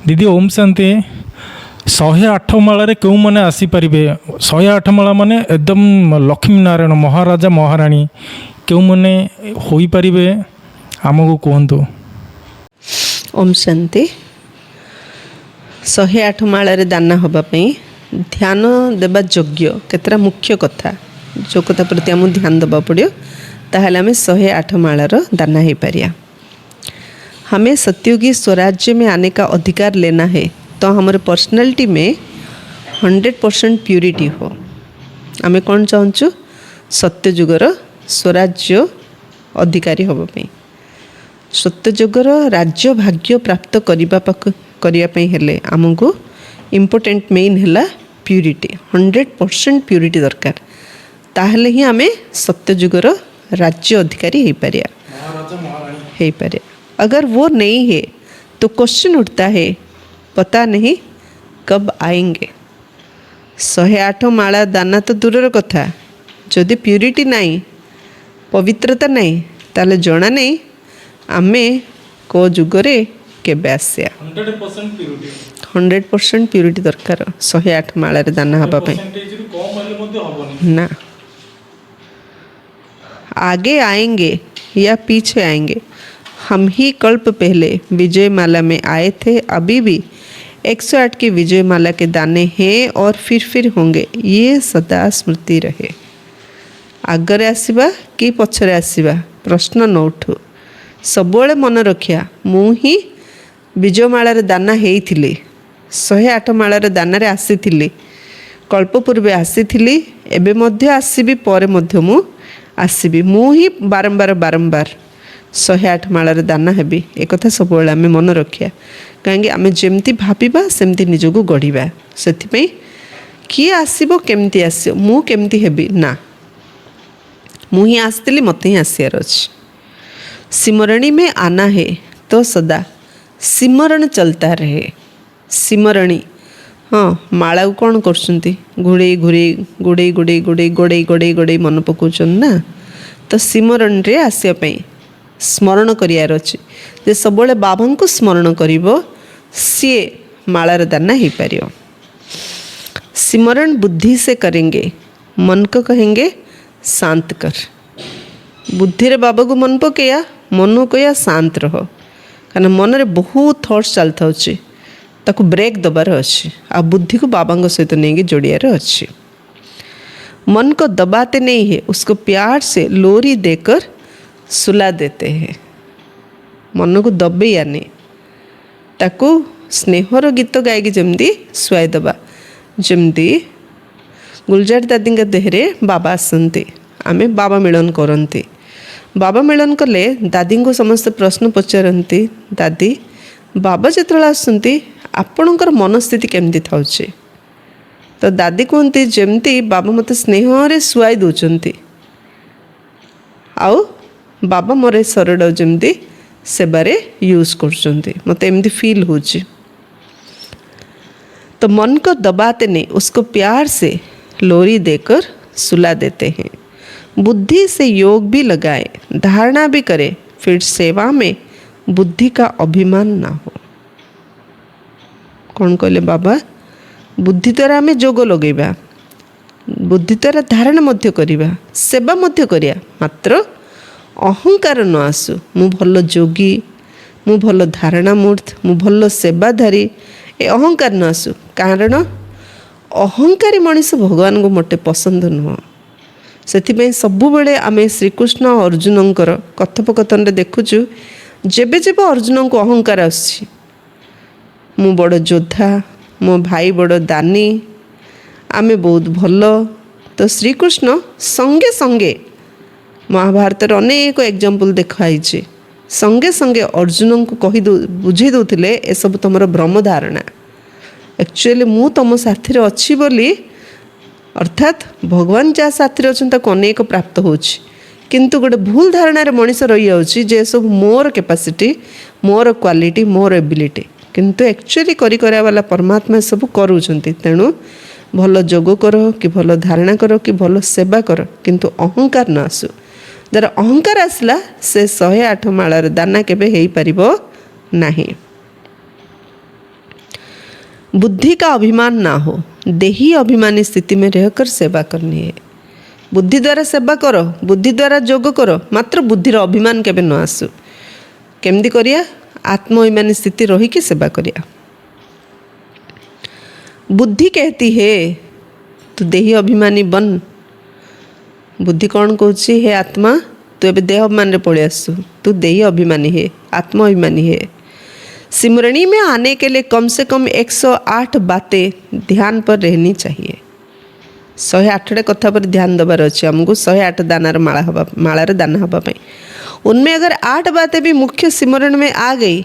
दीदी ओम शांति 108 माल क्यों मैंने आसीपर 108 माला माने एकदम लक्ष्मी नारायण महाराजा महाराणी क्यों मैंने हो पारे आमको कहतु। ओम शांति 108 माल दाना होगापी ध्यान देवा योग्य केतरा मुख्य कथा जो कथा प्रति आम ध्यान देवा पड़ो ताहले आम 108 मालार दाना हो पारिया। हमें सत्युगी स्वराज्य में आने का अधिकार लेना है तो हमारे पर्सनालिटी में 100% प्यूरिटी हो। आम कौन चाहूँ सत्यजुगर स्वराज्य अधिकारी होगापी सत्यजुगर राज्य भाग्य प्राप्त करने हेले आमको इम्पोर्टेंट मेन है प्यूरिटी 100% प्यूरिटी दरकार ताहले ही आम सत्यजुगर राज्य अधिकारी हो पारे। अगर वो नहीं है तो क्वेश्चन उठता है पता नहीं कब आएंगे। 108 माला दाना तो दूर कथा जदि प्यूरिटी नहीं पवित्रता नहीं ताले जना नहीं आमे को जुगरे केबे आसिया। 100% प्यूरिटी दरकार 108 माला दाना हवा ना। आगे आएंगे या पीछे आएंगे हम ही कल्प पहले विजय माला में आए थे, अभी भी 108 की विजय माला के दाने हैं और फिर होंगे, ये सदा स्मृति रहे। आगरे आसीबा कि पछरे आसीबा प्रश्न न उठू सबुले मन रखिया मु ही विजय मालार दाना हेइथिली 108 मालार दानारे आसीथिली कल्प पूर्वे आसीथिली एबे मध्य आसीबी परे मध्य मु आसीबी मु ही बारंबार 108 मालार दाना हेबी एक कथा सबुले आमे मन रखिया कहीं आमे जेमती भाबिबा सेमती निजको गढ़िबा। सेथिपई किए आसीबो केमती आसीबो मु केमती हेबी ना मु ही आसतिली मते ही आसियार अछि। सिमरणी में आना है तो सदा सिमरण चलता रहे। सिमरणी हाँ माला को कौन कर घोड़े घूरे गोड़े गोड़े गोड़े गोड़े गोड़े गोड़े मन पकाउछन ना तो सिमरण रे आसिया स्मरण करियार अछि जे सबले बाबा को स्मरण करिवो सी मालार दाना हो पार। सिमरण बुद्धि से करेंगे मन को कहेंगे शांत कर। बुद्धि रे बाबा को मन पकया मन को या शांत रह कारण मन रे बहुत थॉट्स चलता अच्छे ताकू ब्रेक दबार अच्छी आ बुद्धि को बाबा सहित नहीं जोड़ियार अच्छी। मन को दबाते नहीं है उसको प्यार से लोरी देकर सुला देते हैं। मन को दबे नहीं ताकू स्नेहर गीत गायकी जमती शुआई दबा जमती गुलजार दादी देहरे बाबा आसती आमे बाबा मिलन करती। बाबा मिलन कले दादी को समस्त प्रश्न पचारती दादी बाबा जिते आसती आपणकर मनस्थिति केमती था तो दादी कहती जमती बाबा मत स्नेह शुआई दौरान आउ बाबा मोर शरीर जमती सेबारे यूज कर मत एमती फील हो। तो मन को दबाते नहीं उसको प्यार से लोरी देकर सुला देते हैं। बुद्धि से योग भी लगाए धारणा भी करे फिर सेवा में बुद्धि का अभिमान ना हो। कौन कहले बाबा बुद्धि द्वारा आम जोग लगेबा बुद्धि द्वारा धारणा मध्य करिबा सेवा मध्य करिया मात्र अहंकार न आसु मु भल जोगी मु भल धारणा मूर्त मु भल सेवाधारी ए अहंकार न आसु कारण अहंकारी मनीष भगवान को मोटे पसंद नुह। से सबु बेले आमे श्रीकृष्ण अर्जुनंकर कथोपकथन देखुचु जेबे जेबे अर्जुन को अहंकार आसी मु बड़ योद्धा मो भाई बड़ दानी आमे बहुत भल तो श्रीकृष्ण संगे संगे महाभारत अनेक एग्जाम्पल देखाई संगे संगे अर्जुन को कही बुझे दौले ए सब तुम भ्रम धारणा एक्चुअली मु तुम साथी अच्छी बोली अर्थात भगवान जहाँ साथी अच्छा अनेक प्राप्त होची किंतु गोटे भूल धारणार मनीष रही जाऊँगी जे सब मोर कैपेसिटी मोर क्वालिटी मोर एबिलिटी किंतु एक्चुअली करा वाला परमात्मा सब करूँच तेणु भल जोग कर कि भल धारणा कर कि भल सेवा कर किंतु अहंकार न आसु जर अहंकार आसला से 108 मालार दाना केबे हेई परिबो नाही। बुद्धि का अभिमान ना हो, देही अभिमानी स्थिति में रहकर सेवा करनी है। बुद्धि द्वारा सेवा करो, बुद्धि द्वारा जोग करो, मात्र बुद्धिर अभिमान केबे न आसु। केमती करिया? आत्म अभिमानी स्थिति रही कि सेवा करिया। बुद्धि कहती है तू देही अभिमानी बन। बुद्धि कौन कहूँ? हे आत्मा, तू एबे देह अभिमान रे पड़े आसु, तू देही अभिमानी है, आत्म अभिमानी है। सिमरणी में आने के लिए कम से कम 108 बातें ध्यान पर रहनी चाहिए। 108 कथा पर ध्यान देवार अच्छे आमको। 108 दानार मालार दाना हवा पाई। उनमें अगर 8 बातें भी मुख्य सिमरण में आ गई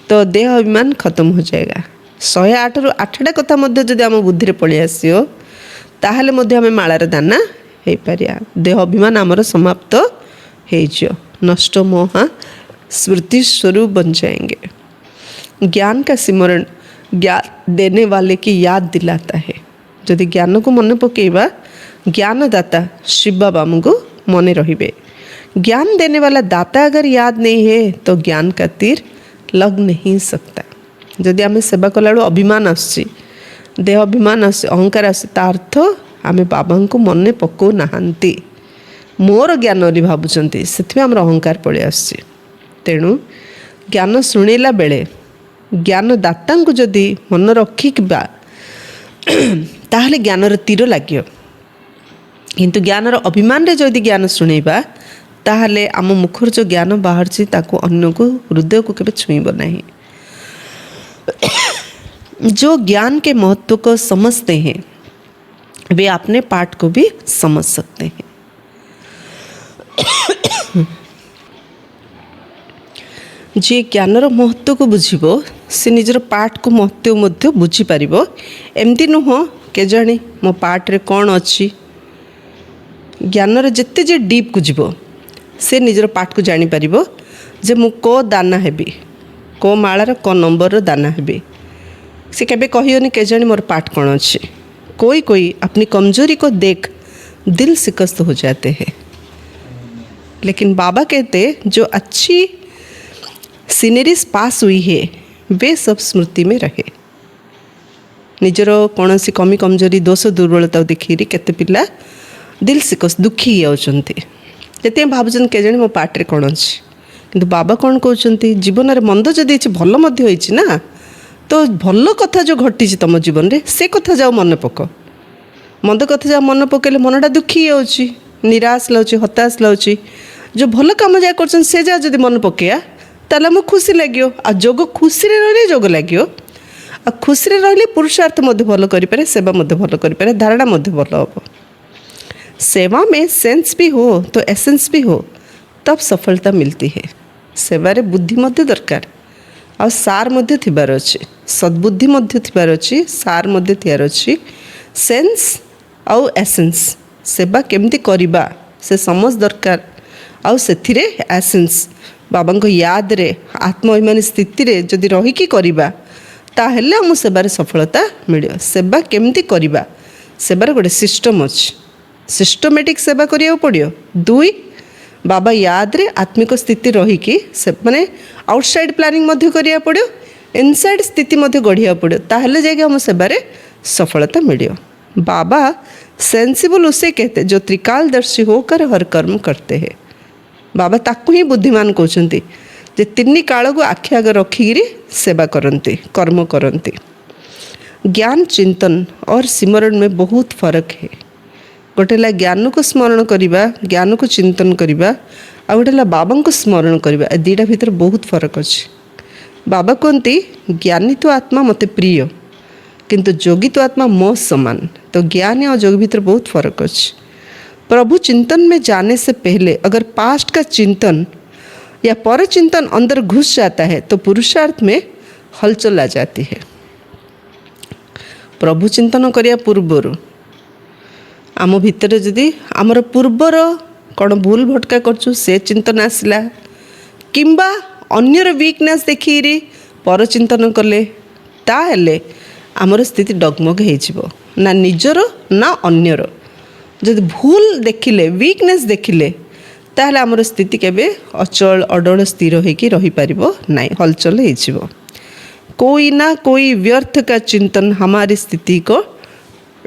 तो देह अभिमान खत्म हो जाएगा। 108 रु 8टा कथा मध्य जदि आम बुद्धि रे पड़े आसियो ताहले मध्य आम मालार दाना हो पारिया। देह अभिमान आमर समाप्त हो, नष्ट मोह स्मृति स्वरूप बन जाएंगे। ज्ञान का सिमरण ज्ञान देने वाले की याद दिलाता है। यदि ज्ञान को मन पकेवा, ज्ञानदाता शिव बाबा हमको मने रहिबे। ज्ञान देने वाला दाता अगर याद नहीं है तो ज्ञान का तीर लग नहीं सकता। यदि आम सेवा कला अभिमान आसुची, देह अभिमान आस, अहंकार आस, अर्थ आम बाबा को मन पकौ नाहांती, मोर ज्ञान भावुंट, से आम अहंकार पड़े आस। तेणु ज्ञान शुणिला बेले ज्ञानदाता को जदि मन रखिबा ताहले ज्ञानर तीर लगे। किंतु ज्ञानर अभिमान रे जदि ज्ञान शुणेबा ताहले आम मुखर जो ज्ञान बाहर ताको अन्य को हृदय को केबे छुईब नहीं। जो ज्ञान के महत्व को समझते हैं वे अपने पाठ को भी समझ सकते हैं। जे ज्ञानर महत्व को बुझिबो से निजर पाठ को महत्व मध्य बुझी पारिबो। एमती नुह के जाने मो पाठ रे कौन अच्छी। ज्ञानर जिते जे डीप को जीवो से निजर पाठ को जानी पारिबो जे मु को दाना हेबी, को मालार को नंबर दाना हेबी। से केबे कहियोनी के जाने मोर पाठ कौन अच्छी। कोई अपनी कमजोरी को देख दिल शिकस्त हो जाते हैं, लेकिन बाबा कहते जो अच्छी सीनरीज पास हुई है वे सब स्मृति में रहे। निजर कौन सी कमी कमजोरी दोष दुर्बलता देखिरी केते पिला दिल शिकस्त दुखी होती। जति भावुन के जाने मो पार्टे कौन अच्छी, किंतु बाबा कौन कहते जीवन में मंद जदि भल ना तो भल कथा जो घटी तुम जीवन में से कथा जाओ मन पक। मंद कथा जाओ मन पकेले मनटा दुखी हो, निराश लाउची, हताश लाउची। जो भल कम जहाँ कर से जा जदि मन पकेया ताला मो खुशी लगे। आ जोग खुशी रही जोग लगे। आ खुशी रही पुरुषार्थ भल करें, सेवा भल करें, धारणा भल हम। सेवा में सेंस भी हो तो एसेंस भी हो तब सफलता मिलती है। सेवारे बुद्धि दरकार आ सार थिबार अच्छी, सद्बुद्धि थिबार अच्छी, सार थियार अच्छी। सेंस आउ एसेंस सेवा केमती करिबा से समझ दरकार। आउ सेथिरे एसेंस बाबा को याद रे आत्मअभिमानी स्थिति रे जदि रहीकि करिबा ताहेले हम सेवार सफलता मिलियो। सेवा केमती करिबा, सेवार गोटे सिस्टम अच्छी, सिस्टमेटिक सेवा करिया पड़ियो। 2 बाबा याद रे आत्मिक स्थिति रहीकि से माने आउटसाइड प्लानिंग मध्य करिया पड़ियो, इनसाइड स्थिति मध्य गढ़िया पड़ियो, ताहेले जाके हम सेवारे सफलता मिलियो। बाबा सेंसिबल उसे कहते जो त्रिकालदर्शी होकर हर कर्म करते हैं। बाबा ताकू ही बुद्धिमान कहते जे 3 काल को आखि आगे रखिकी सेवा करती, कर्म करती। ज्ञान चिंतन और सिमरण में बहुत फर्क है। गोटेला ज्ञान को स्मरण करवा, ज्ञान को चिंतन करवा, आ गोटेला बाबा को स्मरण करवा। ए 2टा भीतर बहुत फर्क अच्छे। बाबा कहते ज्ञानी तो आत्मा मते प्रिय, किंतु जोगी तो आत्मा मो समान। तो ज्ञान और जोग भीतर बहुत फर्क अच्छे। प्रभु चिंतन में जाने से पहले अगर पास्ट का चिंतन या पर चिंतन अंदर घुस जाता है तो पुरुषार्थ में हलचल आ जाती है। प्रभु चिंतन करिया पूर्वर आम भितर जदि आमर पूर्वर कौन भूल भटका करछु से चिंतन आसला किंबा अन्यर वीकनेस देखिरी पर चिंतन कले ताहेले आमर स्थिति डगमग हो ना निजर ना अन्यर। जदि भूल देखिले वीकनेस देखिले ताहले आमर स्थिति केबे अचल अडल स्थिर होइकी रही पारिबो नाइ, हलचल हो। कोई ना कोई व्यर्थ का चिंतन हमारी स्थिति को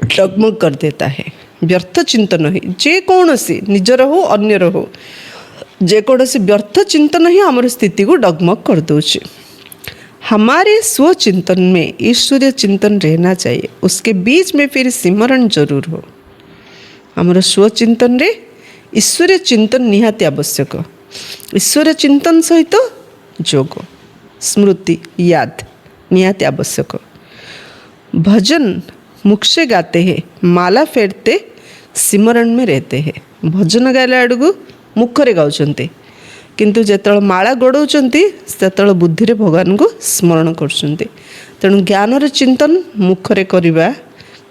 डगमग कर देता है। व्यर्थ चिंतन ही जेकोसी निजर हो अन्यर हो जेकोसी व्यर्थ चिंतन ही आमर स्थिति को डगमग कर दूचे। हमारे स्वचिंतन में ईश्वरीय चिंतन रहना चाहिए, उसके बीच में फिर सिमरण जरूर हो। आमर स्वचिंतन रे ईश्वरीय चिंतन निहाती आवश्यक। ईश्वरीय चिंतन सहित जोग स्मृति याद निहाती आवश्यक। भजन मुख से गाते हैं, माला फेरते सिमरण में रहते हैं। भजन गाइला आड़ू मुखरे गाउचंते किंतु जेतବେଳେ माला गड़ौचंती सेतବେଳେ बुद्धिरे भगवान को स्मरण करचंती। तेणु ज्ञानर चिंतन मुखरे करिबा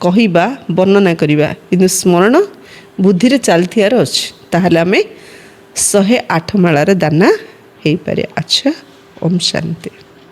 कहिबा वर्णना करिबा किंतु स्मरण बुद्धिरे चलथियार अछि, ताहले आमे 108 मालार दाना हेई पारे। अच्छा, ओम शांति।